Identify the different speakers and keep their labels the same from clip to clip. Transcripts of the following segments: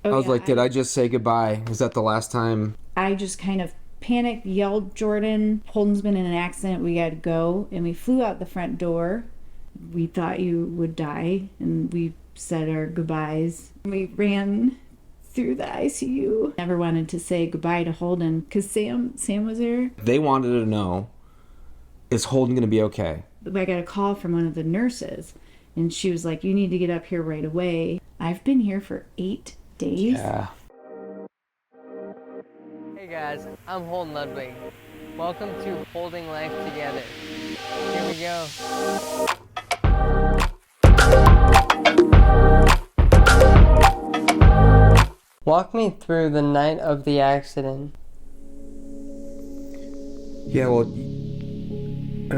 Speaker 1: Oh,
Speaker 2: I was
Speaker 1: yeah,
Speaker 2: like, did I just say goodbye? Was that the last time?
Speaker 1: I just kind of panicked, yelled, Jordan, Holden's been in an accident, we gotta go. And we flew out the front door. We thought you would die, and we said our goodbyes. We ran through the ICU. Never wanted to say goodbye to Holden because Sam was there.
Speaker 2: They wanted to know, is Holden going to be okay?
Speaker 1: I got a call from one of the nurses, and she was like, you need to get up here right away. I've been here for 8 days.
Speaker 2: Yeah.
Speaker 3: Hey guys, I'm Holden Ludwig. Welcome to Holding Life Together. Here we go. Walk me through the night of the accident.
Speaker 2: Yeah, well,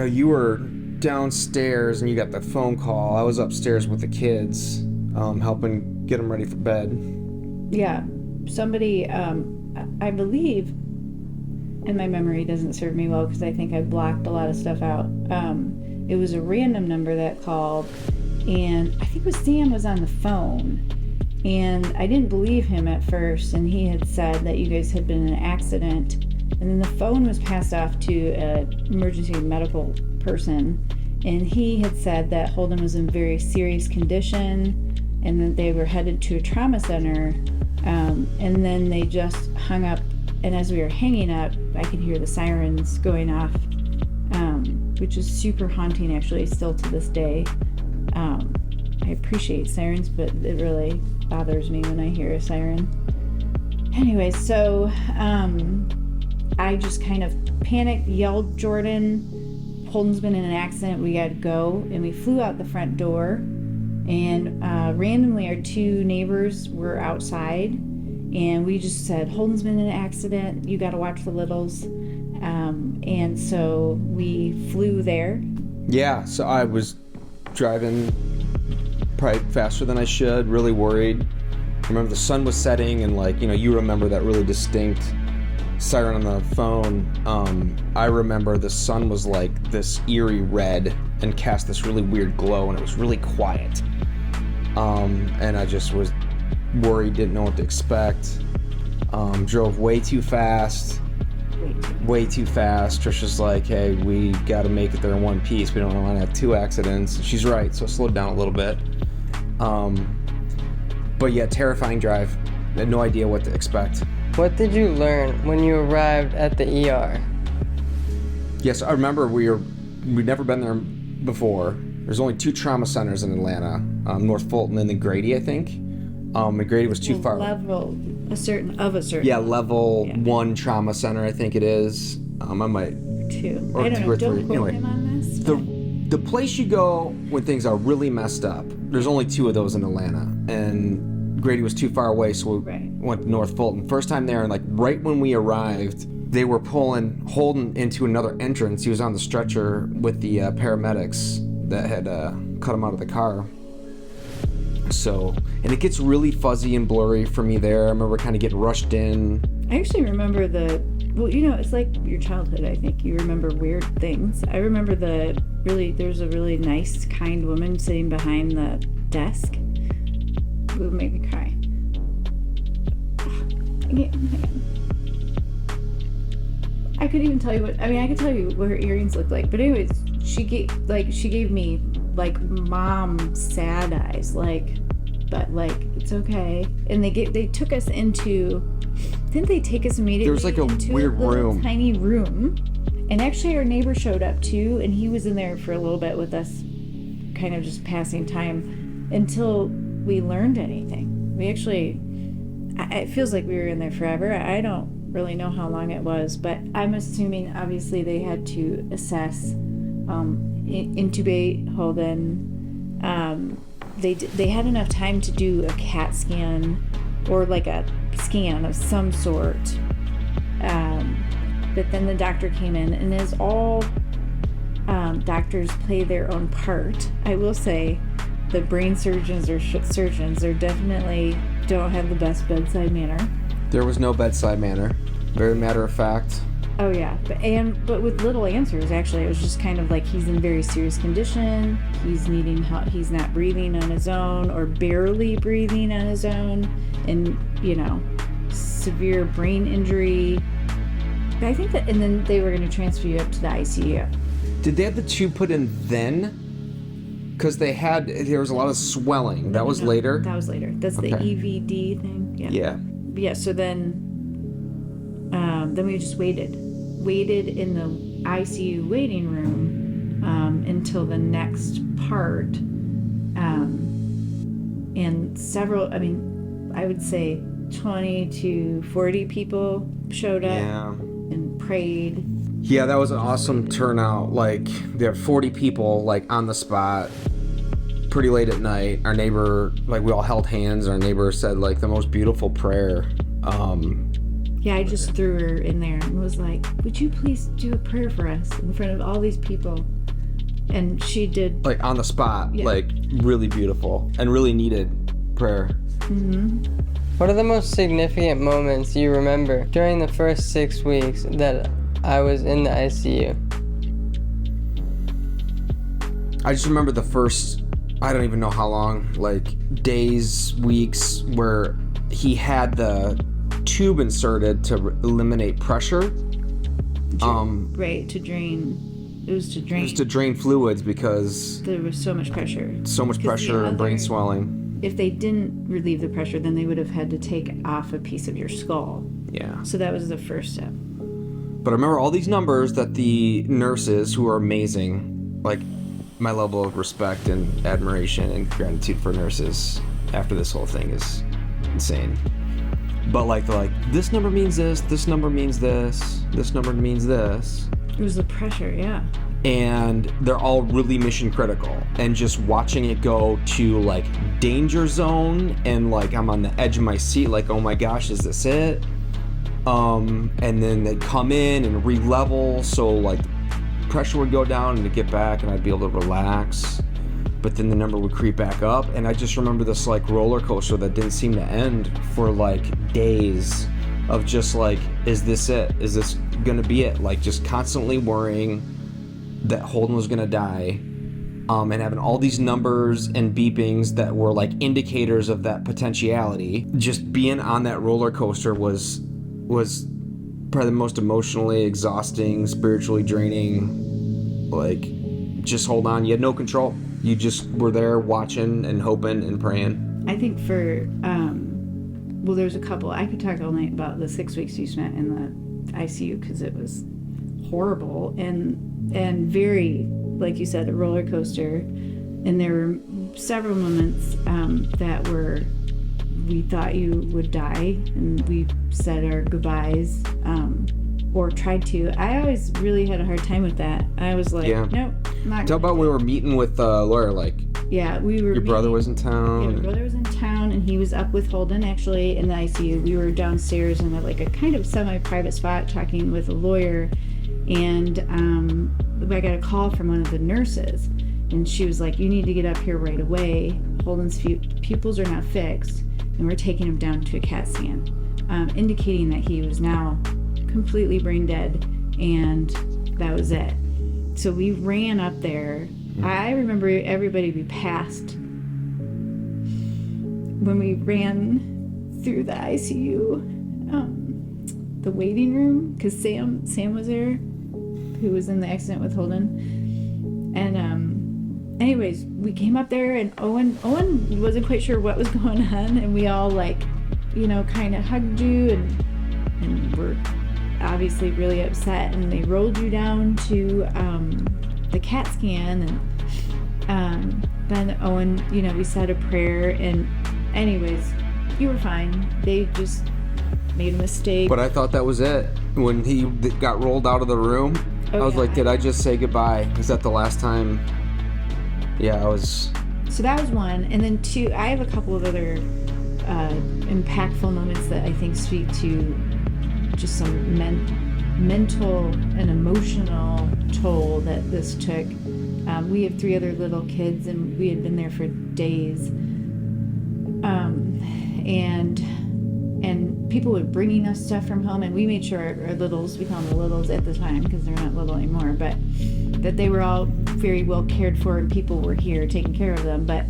Speaker 2: you were downstairs and you got the phone call. I was upstairs with the kids, helping get them ready for bed.
Speaker 1: Yeah, somebody, I believe, and my memory doesn't serve me well because I think I blocked a lot of stuff out. It was a random number that called, and I think it was Sam was on the phone. And I didn't believe him at first, and he had said that you guys had been in an accident. And then the phone was passed off to an emergency medical person, and he had said that Holden was in very serious condition and that they were headed to a trauma center. And then they just hung up, and as we were hanging up, I could hear the sirens going off, which is super haunting actually still to this day. I appreciate sirens, but it really bothers me when I hear a siren. Anyway, so I just kind of panicked, yelled, Jordan, Holden's been in an accident, we gotta go. And we flew out the front door, and randomly our 2 neighbors were outside, and we just said, Holden's been in an accident, you gotta watch the littles. And so we flew there.
Speaker 2: Yeah, so I was driving probably faster than I should, really worried. I remember the sun was setting, and you remember that really distinct siren on the phone. I remember the sun was like this eerie red and cast this really weird glow, and it was really quiet. And I just was worried, didn't know what to expect. Drove way too fast. Trisha's like, hey, we gotta make it there in one piece. We don't want to have 2 accidents. And she's right, so I slowed down a little bit. But yeah, terrifying drive. I had no idea what to expect.
Speaker 3: What did you learn when you arrived at the ER?
Speaker 2: Yes, I remember we'd never been there before. There's only 2 trauma centers in Atlanta, North Fulton and then Grady, I think. And Grady was too far.
Speaker 1: Level a certain.
Speaker 2: Yeah, level 1 trauma center, I think it is. I might
Speaker 1: 2.
Speaker 2: or
Speaker 1: I don't
Speaker 2: 2
Speaker 1: know.
Speaker 2: or
Speaker 1: Don't
Speaker 2: 3.
Speaker 1: quote
Speaker 2: Anyway,
Speaker 1: him on this.
Speaker 2: the place you go when things are really messed up. There's only 2 of those in Atlanta, and Grady was too far away, so we went to North Fulton. First time there, and right when we arrived, they were pulling Holden into another entrance. He was on the stretcher with the paramedics that had cut him out of the car. So, and it gets really fuzzy and blurry for me there. I remember kind of getting rushed in.
Speaker 1: I actually remember it's like your childhood, I think. You remember weird things. I remember there's a really nice, kind woman sitting behind the desk. It would make me cry. I could even tell you I could tell you what her earrings looked like. But anyways, she gave me mom sad eyes, but it's okay. And they took us into, didn't they take us immediately?
Speaker 2: There was a
Speaker 1: into
Speaker 2: weird room,
Speaker 1: tiny room, and actually our neighbor showed up too, and he was in there for a little bit with us, kind of just passing time until we learned anything. We actually, it feels like we were in there forever. I don't really know how long it was, but I'm assuming obviously they had to assess, intubate Holden. They had enough time to do a CAT scan or like a scan of some sort. But then the doctor came in, and as all doctors play their own part, I will say the brain surgeons or surgeons, they definitely don't have the best bedside manner.
Speaker 2: There was no bedside manner. Very matter of fact.
Speaker 1: Oh yeah, but with little answers. Actually, it was just kind of like he's in very serious condition. He's needing help. He's not breathing on his own or barely breathing on his own, and severe brain injury. I think that, and then they were going to transfer you up to the ICU.
Speaker 2: Did they have the tube put in then? Because there was a lot of swelling. That was later?
Speaker 1: That was later. That's the EVD thing. Yeah. Yeah, so then we just waited in the ICU waiting room until the next part. And I would say 20 to 40 people showed up and prayed.
Speaker 2: Yeah, that was an awesome turnout. Like, there were 40 people, like, on the spot, pretty late at night. Our neighbor, like, we all held hands. Our neighbor said, like, the most beautiful prayer.
Speaker 1: Yeah, I just threw her in there and was like, would you please do a prayer for us in front of all these people? And she did. Like,
Speaker 2: on the spot, like, really beautiful and really needed prayer.
Speaker 1: Mm-hmm.
Speaker 3: What are the most significant moments you remember during the first 6 weeks that I was in the ICU?
Speaker 2: I just remember the first, I don't even know how long, like days, weeks, where he had the tube inserted to eliminate pressure.
Speaker 1: Right, to drain. It was to drain.
Speaker 2: It was to drain fluids because
Speaker 1: there was so much pressure.
Speaker 2: And brain swelling.
Speaker 1: If they didn't relieve the pressure, then they would have had to take off a piece of your skull.
Speaker 2: Yeah.
Speaker 1: So that was the first step.
Speaker 2: But I remember all these numbers that the nurses, who are amazing, like, my level of respect and admiration and gratitude for nurses after this whole thing is insane. But like, they're like, this number means this number means this number means this.
Speaker 1: It was the pressure, yeah.
Speaker 2: And they're all really mission critical. And just watching it go to like danger zone, and like I'm on the edge of my seat, like, oh my gosh, is this it? And then they'd come in and re-level, so like pressure would go down and to get back, and I'd be able to relax. But then the number would creep back up, and I just remember this like roller coaster that didn't seem to end for like days of just like, is this it? Is this gonna be it? Like, just constantly worrying that Holden was gonna die, and having all these numbers and beepings that were like indicators of that potentiality. Just being on that roller coaster was probably the most emotionally exhausting, spiritually draining. Like, just hold on. You had no control. You just were there watching and hoping and praying.
Speaker 1: I think for, there's a couple. I could talk all night about the 6 weeks you spent in the ICU because it was horrible and very, like you said, a roller coaster. And there were several moments that we thought you would die, and we said our goodbyes, or tried to. I always really had a hard time with that. I was like, nope, not.
Speaker 2: Tell about we were meeting with a lawyer, like.
Speaker 1: Yeah, we were.
Speaker 2: Your brother was in town.
Speaker 1: Yeah, my brother was in town, and he was up with Holden actually in the ICU. We were downstairs in a kind of semi-private spot talking with a lawyer, and I got a call from one of the nurses, and she was like, "You need to get up here right away. Holden's pupils are now fixed, and we're taking him down to a CAT scan, indicating that he was now completely brain dead, and that was it." So we ran up there. I remember everybody we passed when we ran through the ICU, the waiting room, because Sam was there, who was in the accident with Holden. And anyways, we came up there, and Owen wasn't quite sure what was going on, and we all kind of hugged you and were obviously really upset, and they rolled you down to the CAT scan, and then Owen, we said a prayer, and anyways, you were fine. They just made a mistake.
Speaker 2: But I thought that was it. When he got rolled out of the room, I was like, did I just say goodbye? Is that the last time? Yeah, I was.
Speaker 1: So that was one. And then two, I have a couple of other impactful moments that I think speak to just some mental and emotional toll that this took. We have 3 other little kids, and we had been there for days. And people were bringing us stuff from home, and we made sure our littles, we call them the littles at the time because they're not little anymore, but that they were all very well cared for, and people were here taking care of them. But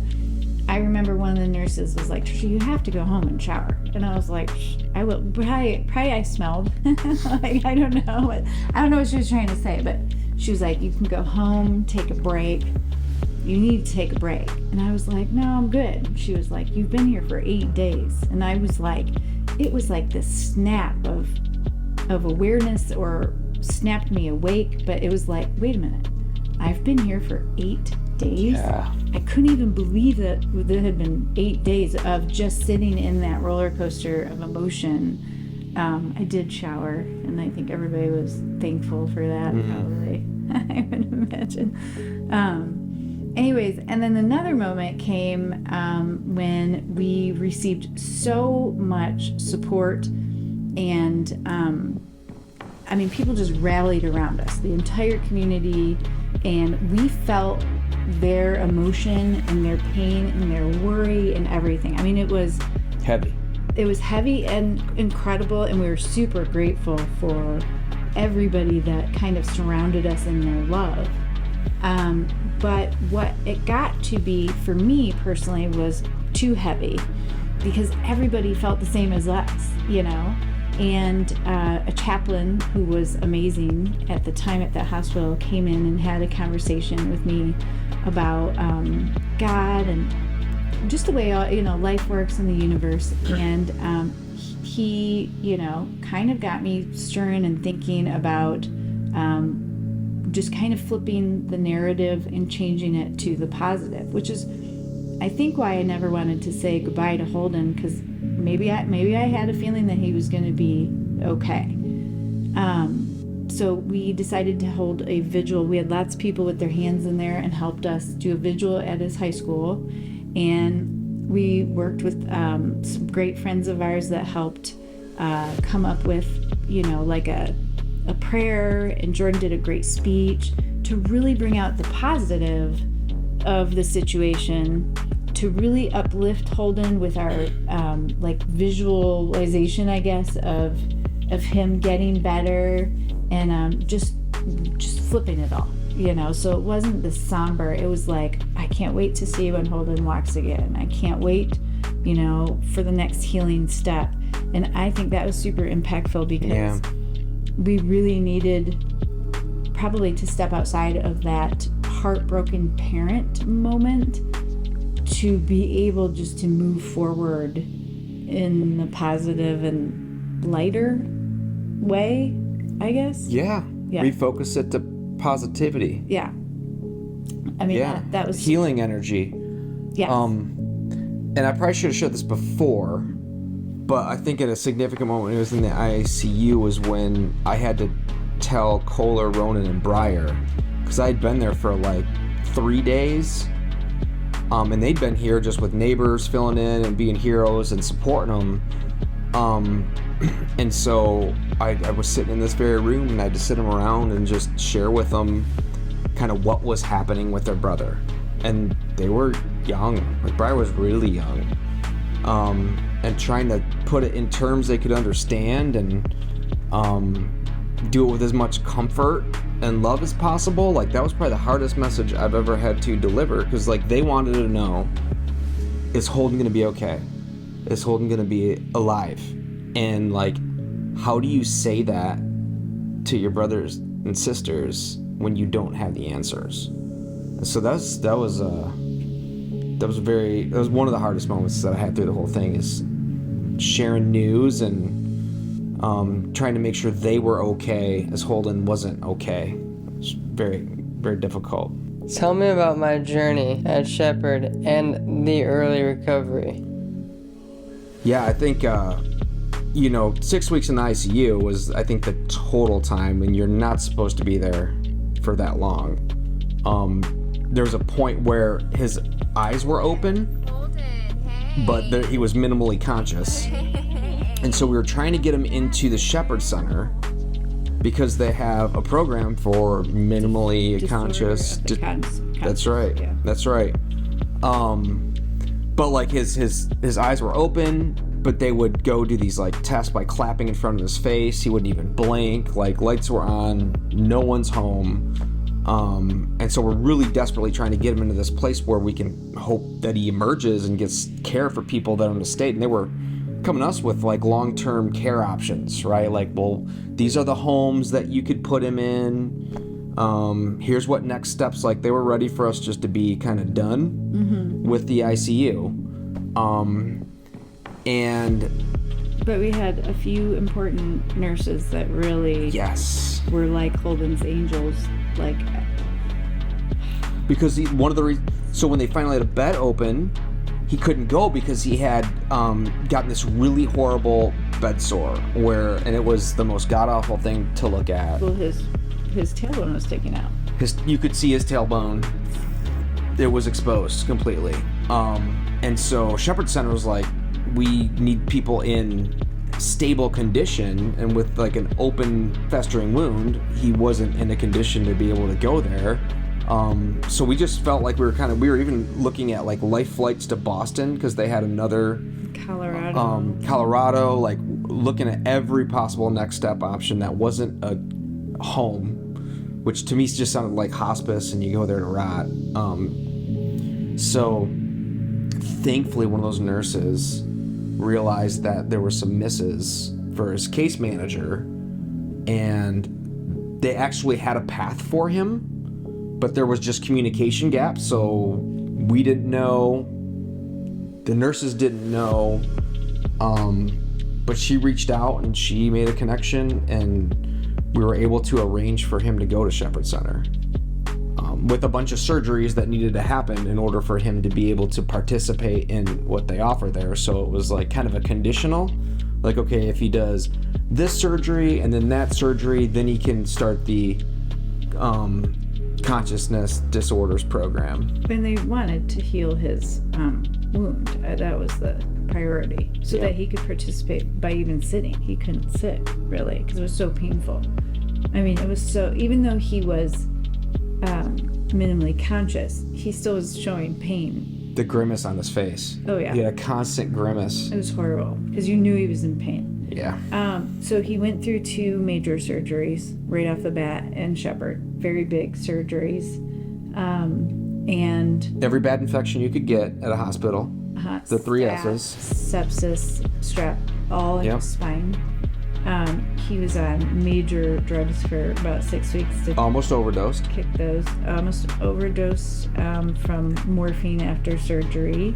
Speaker 1: I remember one of the nurses was like, Trisha, you have to go home and shower. And I was like, I will. Probably I smelled. Like, I don't know. I don't know what she was trying to say, but she was like, you can go home, take a break. You need to take a break. And I was like, no, I'm good. She was like, you've been here for 8 days. And I was like, it was like this snap of awareness, or snapped me awake. But it was like, wait a minute, I've been here for 8 days.
Speaker 2: Yeah.
Speaker 1: I couldn't even believe that there had been 8 days of just sitting in that roller coaster of emotion. I did shower, and I think everybody was thankful for that. Probably, I would imagine. Anyways, and then another moment came when we received so much support, and I mean, people just rallied around us, the entire community, and we felt their emotion and their pain and their worry and everything. I mean, it was
Speaker 2: Heavy.
Speaker 1: It was heavy and incredible, and we were super grateful for everybody that kind of surrounded us in their love. But what it got to be for me personally was too heavy, because everybody felt the same as us, you know. And a chaplain who was amazing at the time at that hospital came in and had a conversation with me about God and just the way, you know, life works in the universe. And he, you know, kind of got me stirring and thinking about just kind of flipping the narrative and changing it to the positive, which is, I think, why I never wanted to say goodbye to Holden, because maybe I had a feeling that he was going to be okay. So we decided to hold a vigil. We had lots of people with their hands in there and helped us do a vigil at his high school. And we worked with some great friends of ours that helped come up with, you know, like a prayer. And Jordan did a great speech to really bring out the positive of the situation, to really uplift Holden with our like visualization, I guess, of him getting better, and just flipping it all, you know. So it wasn't the somber. It was like, I can't wait to see when Holden walks again. I can't wait, you know, for the next healing step. And I think that was super impactful, because we really needed probably to step outside of that heartbroken parent moment to be able just to move forward in the positive and lighter way, I guess.
Speaker 2: Yeah. Refocus it to positivity.
Speaker 1: Yeah. I mean, that was
Speaker 2: healing energy.
Speaker 1: Yes.
Speaker 2: And I probably should have shared this before, but I think at a significant moment when he was in the ICU was when I had to tell Kohler, Ronan, and Breyer, because I'd been there for like 3 days, and they'd been here just with neighbors filling in and being heroes and supporting them. And so I was sitting in this very room, and I had to sit them around and just share with them kind of what was happening with their brother. And they were young. Like, Breyer was really young. And trying to put it in terms they could understand, and do it with as much comfort and love as possible. Like, that was probably the hardest message I've ever had to deliver, because like, they wanted to know, is Holden gonna be okay? Is Holden gonna be alive? And like, how do you say that to your brothers and sisters when you don't have the answers? And so that was one of the hardest moments that I had through the whole thing, is sharing news and trying to make sure they were okay as Holden wasn't okay. It's very, very difficult.
Speaker 3: Tell me about my journey at Shepherd and the early recovery.
Speaker 2: Yeah, I think 6 weeks in the ICU was, I think, the total time, and you're not supposed to be there for that long. There was a point where his eyes were open, but he was minimally conscious. And so we were trying to get him into the Shepherd Center, because they have a program for minimally conscious. That's right. Yeah. That's right. But like his eyes were open, but they would go do these like tests by clapping in front of his face. He wouldn't even blink. Like, lights were on, no one's home. And so we're really desperately trying to get him into this place where we can hope that he emerges and gets care for people that are in the state. And they were coming to us with like long-term care options, right? Like, well, these are the homes that you could put him in. Here's what next steps. Like, they were ready for us just to be kind of done with the ICU.
Speaker 1: But we had a few important nurses that really were like Holden's angels. Like,
Speaker 2: because so when they finally had a bed open, he couldn't go because he had gotten this really horrible bed sore and it was the most god-awful thing to look at.
Speaker 1: Well, his tailbone was sticking out.
Speaker 2: You could see his tailbone. It was exposed completely. And so Shepherd Center was like, we need people in stable condition, and with like an open festering wound, he wasn't in a condition to be able to go there. So we just felt like we were even looking at like life flights to Boston because they had another Colorado, like looking at every possible next step option that wasn't a home, which to me just sounded like hospice and you go there to rot. So thankfully one of those nurses realized that there were some misses for his case manager, and they actually had a path for him, but there was just communication gaps. So we didn't know, the nurses didn't know, but she reached out and she made a connection, and we were able to arrange for him to go to Shepherd Center with a bunch of surgeries that needed to happen in order for him to be able to participate in what they offer there. So it was like kind of a conditional, like, okay, if he does this surgery and then that surgery, then he can start the consciousness disorders program.
Speaker 1: And they wanted to heal his wound. That was the priority, so that he could participate by even sitting. He couldn't sit, really, because it was so painful. I mean, it was so, even though he was minimally conscious, he still was showing pain.
Speaker 2: The grimace on his face.
Speaker 1: Oh, yeah.
Speaker 2: He had a constant grimace.
Speaker 1: It was horrible, because you knew he was in pain.
Speaker 2: Yeah.
Speaker 1: So he went through 2 major surgeries right off the bat in Shepherd. Very big surgeries. And
Speaker 2: every bad infection you could get at a hospital. The 3 S's.
Speaker 1: Sepsis, strep, all in his spine. He was on major drugs for about 6 weeks.
Speaker 2: Almost overdosed.
Speaker 1: Kick those. Almost overdosed from morphine after surgery.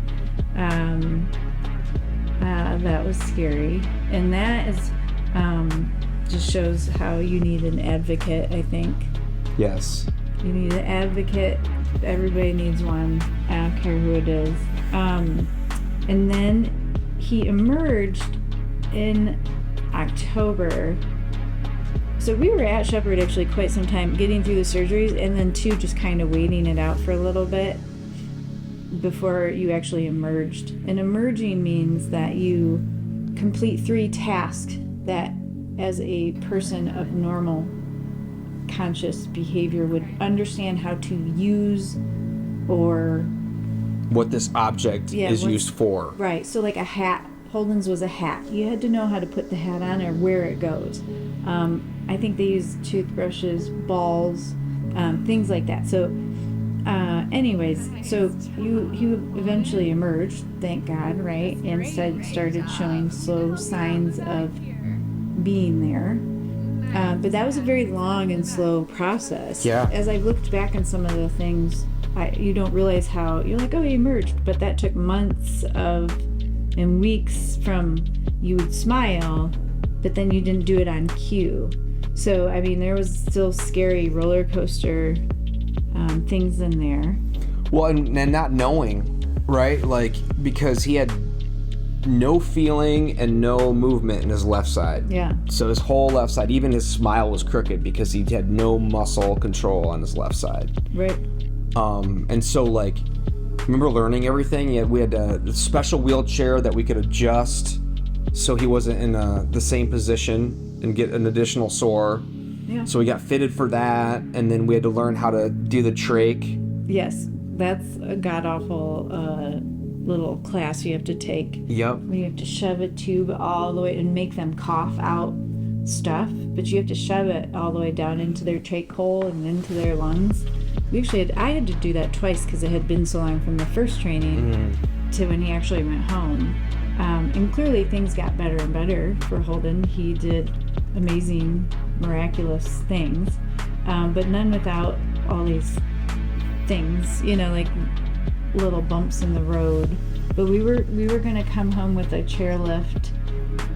Speaker 1: That was scary. And that is just shows how you need an advocate, I think.
Speaker 2: Yes.
Speaker 1: You need an advocate. Everybody needs one. I don't care who it is. And then he emerged in October. So we were at Shepherd actually quite some time, getting through the surgeries, and then just kind of waiting it out for a little bit before you actually emerged. And emerging means that you complete 3 tasks that, as a person of normal conscious behavior, would understand how to use, or
Speaker 2: what this object is used for.
Speaker 1: Right. So like a hat. Holden's was a hat. You had to know how to put the hat on or where it goes. I think they used toothbrushes, balls, things like that. So anyways, so you eventually emerged, thank God, right? And started showing slow signs of being there. But that was a very long and slow process.
Speaker 2: Yeah.
Speaker 1: As I looked back on some of the things, you don't realize how, you're like, oh, he emerged. But that took months and weeks from you would smile, but then you didn't do it on cue. So, I mean, there was still scary roller coaster things in there.
Speaker 2: Well, and not knowing, right? Like, because he had no feeling and no movement in his left side.
Speaker 1: Yeah.
Speaker 2: So his whole left side, even his smile was crooked because he had no muscle control on his left side.
Speaker 1: Right.
Speaker 2: And so, like, remember learning everything? We had a special wheelchair that we could adjust so he wasn't in the same position and get an additional sore.
Speaker 1: Yeah.
Speaker 2: So we got fitted for that, and then we had to learn how to do the trach.
Speaker 1: Yes, that's a god-awful little class you have to take.
Speaker 2: Yep.
Speaker 1: Where you have to shove a tube all the way and make them cough out stuff, but you have to shove it all the way down into their trach hole and into their lungs. I had to do that twice because it had been so long from the first training to when he actually went home. And clearly things got better and better for Holden. He did amazing, miraculous things, but none without all these things, like little bumps in the road. But we were going to come home with a chairlift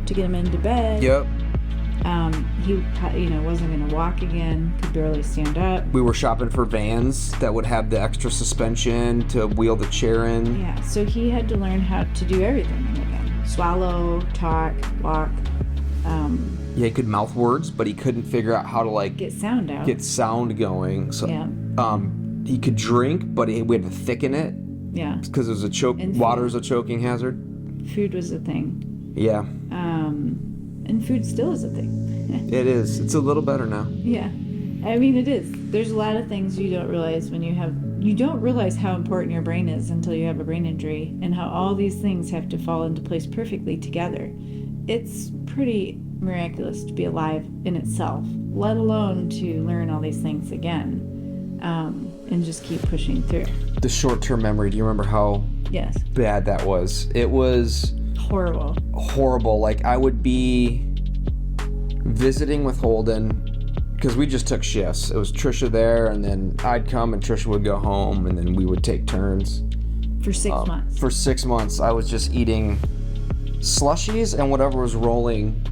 Speaker 1: to get him into bed.
Speaker 2: Yep.
Speaker 1: He wasn't going to walk again, could barely stand up.
Speaker 2: We were shopping for vans that would have the extra suspension to wheel the chair in.
Speaker 1: Yeah, so he had to learn how to do everything again. Swallow, talk, walk.
Speaker 2: Yeah, he could mouth words, but he couldn't figure out how to
Speaker 1: get sound out.
Speaker 2: Get sound going. So,
Speaker 1: yeah.
Speaker 2: He could drink, but we had to thicken it.
Speaker 1: Yeah.
Speaker 2: Because it was water's a choking hazard.
Speaker 1: Food was a thing.
Speaker 2: Yeah.
Speaker 1: And food still is a thing.
Speaker 2: It is. It's a little better now.
Speaker 1: Yeah. I mean, it is. There's a lot of things you don't realize you don't realize how important your brain is until you have a brain injury, and how all these things have to fall into place perfectly together. It's pretty miraculous to be alive in itself, let alone to learn all these things again, and just keep pushing through.
Speaker 2: The short-term memory, do you remember how bad that was? It was horrible. Like, I would be visiting with Holden because we just took shifts. It was Trisha there, and then I'd come and Trisha would go home, and then we would take turns.
Speaker 1: For 6 months.
Speaker 2: For 6 months, I was just eating slushies and whatever was rolling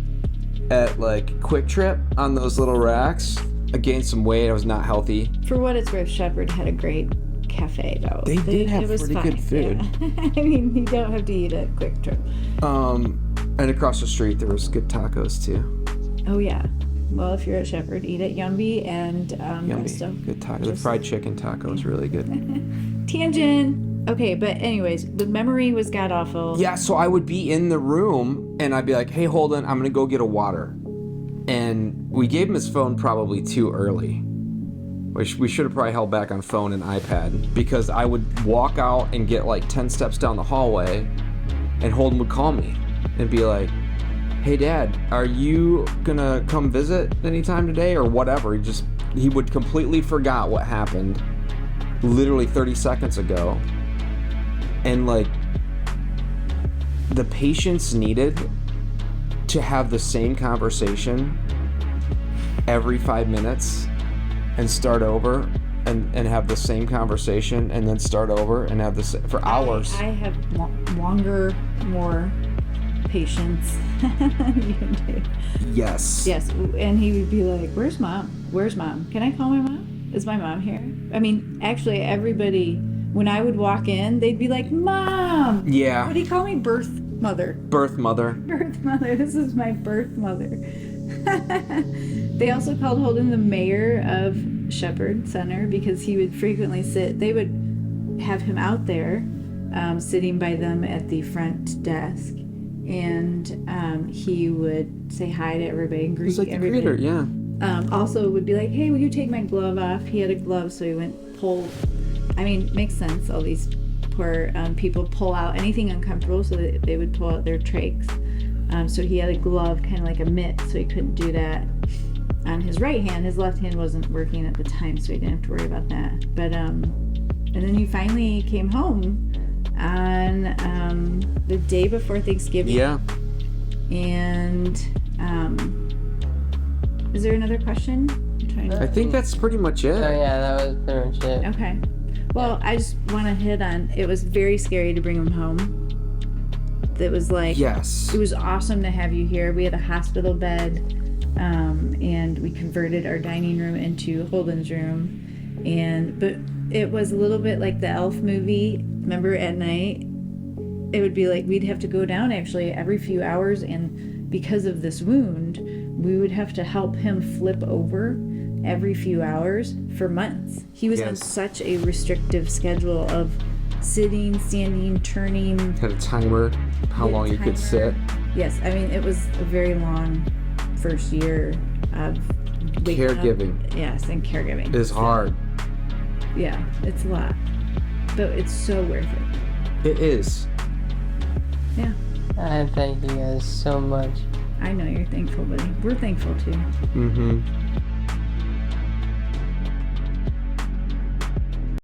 Speaker 2: at Quick Trip on those little racks. I gained some weight. I was not healthy. For
Speaker 1: what it's worth, Shepherd had a great cafe though.
Speaker 2: They did have pretty good food.
Speaker 1: Yeah. I mean, you don't have to eat at Quick Trip.
Speaker 2: And across the street there was good tacos too.
Speaker 1: Oh yeah. Well, if you're at Shepherd, eat at Yumby and
Speaker 2: Yumby. Good tacos. The fried chicken taco was really good.
Speaker 1: Tangent. Okay, but anyways, the memory was god awful.
Speaker 2: Yeah, so I would be in the room and I'd be like, "Hey Holden, I'm gonna go get a water." And we gave him his phone probably too early. We should have probably held back on phone and iPad, because I would walk out and get 10 steps down the hallway and Holden would call me and be like, "Hey Dad, are you gonna come visit anytime today?" or whatever. He would completely forgot what happened literally 30 seconds ago. And the patience needed to have the same conversation every 5 minutes and start over and have the same conversation and then start over and have this for hours.
Speaker 1: I have longer, more patience than you do.
Speaker 2: Yes.
Speaker 1: Yes, and he would be like, "Where's Mom? Where's Mom? Can I call my mom? Is my mom here?" I mean, actually, everybody, when I would walk in, they'd be like, "Mom!"
Speaker 2: Yeah.
Speaker 1: What do you call me? Birth mother.
Speaker 2: Birth mother.
Speaker 1: Birth mother. This is my birth mother. They also called Holden the mayor of Shepherd Center because he would frequently they would have him out there sitting by them at the front desk, and he would say hi to everybody and greet everybody.
Speaker 2: Greeter, yeah.
Speaker 1: Also would be like, "Hey, will you take my glove off?" He had a glove, so he went pull. I mean, makes sense. All these poor people pull out anything uncomfortable, so that they would pull out their trachs. So he had a glove, kind of like a mitt, so he couldn't do that on his right hand. His left hand wasn't working at the time, so he didn't have to worry about that. But and then he finally came home on the day before Thanksgiving.
Speaker 2: Yeah.
Speaker 1: And is there another question?
Speaker 2: I think that's pretty much it.
Speaker 3: Oh yeah, that was pretty much it.
Speaker 1: Okay. Well, I just want to hit on, it was very scary to bring him home. It was
Speaker 2: yes.
Speaker 1: It was awesome to have you here. We had a hospital bed, and we converted our dining room into Holden's room. But it was a little bit like the Elf movie. Remember, at night, it would be we'd have to go down actually every few hours, and because of this wound, we would have to help him flip over every few hours for months. He was on such a restrictive schedule of sitting, standing, turning.
Speaker 2: Had a timer, how long you could sit.
Speaker 1: Yes, I mean, it was a very long first year of
Speaker 2: caregiving.
Speaker 1: Yes, and caregiving.
Speaker 2: It's hard.
Speaker 1: Yeah, it's a lot. But it's so worth it.
Speaker 2: It is.
Speaker 1: Yeah.
Speaker 3: I thank you guys so much
Speaker 1: I know you're thankful, buddy. We're thankful too.
Speaker 2: Mm-hmm.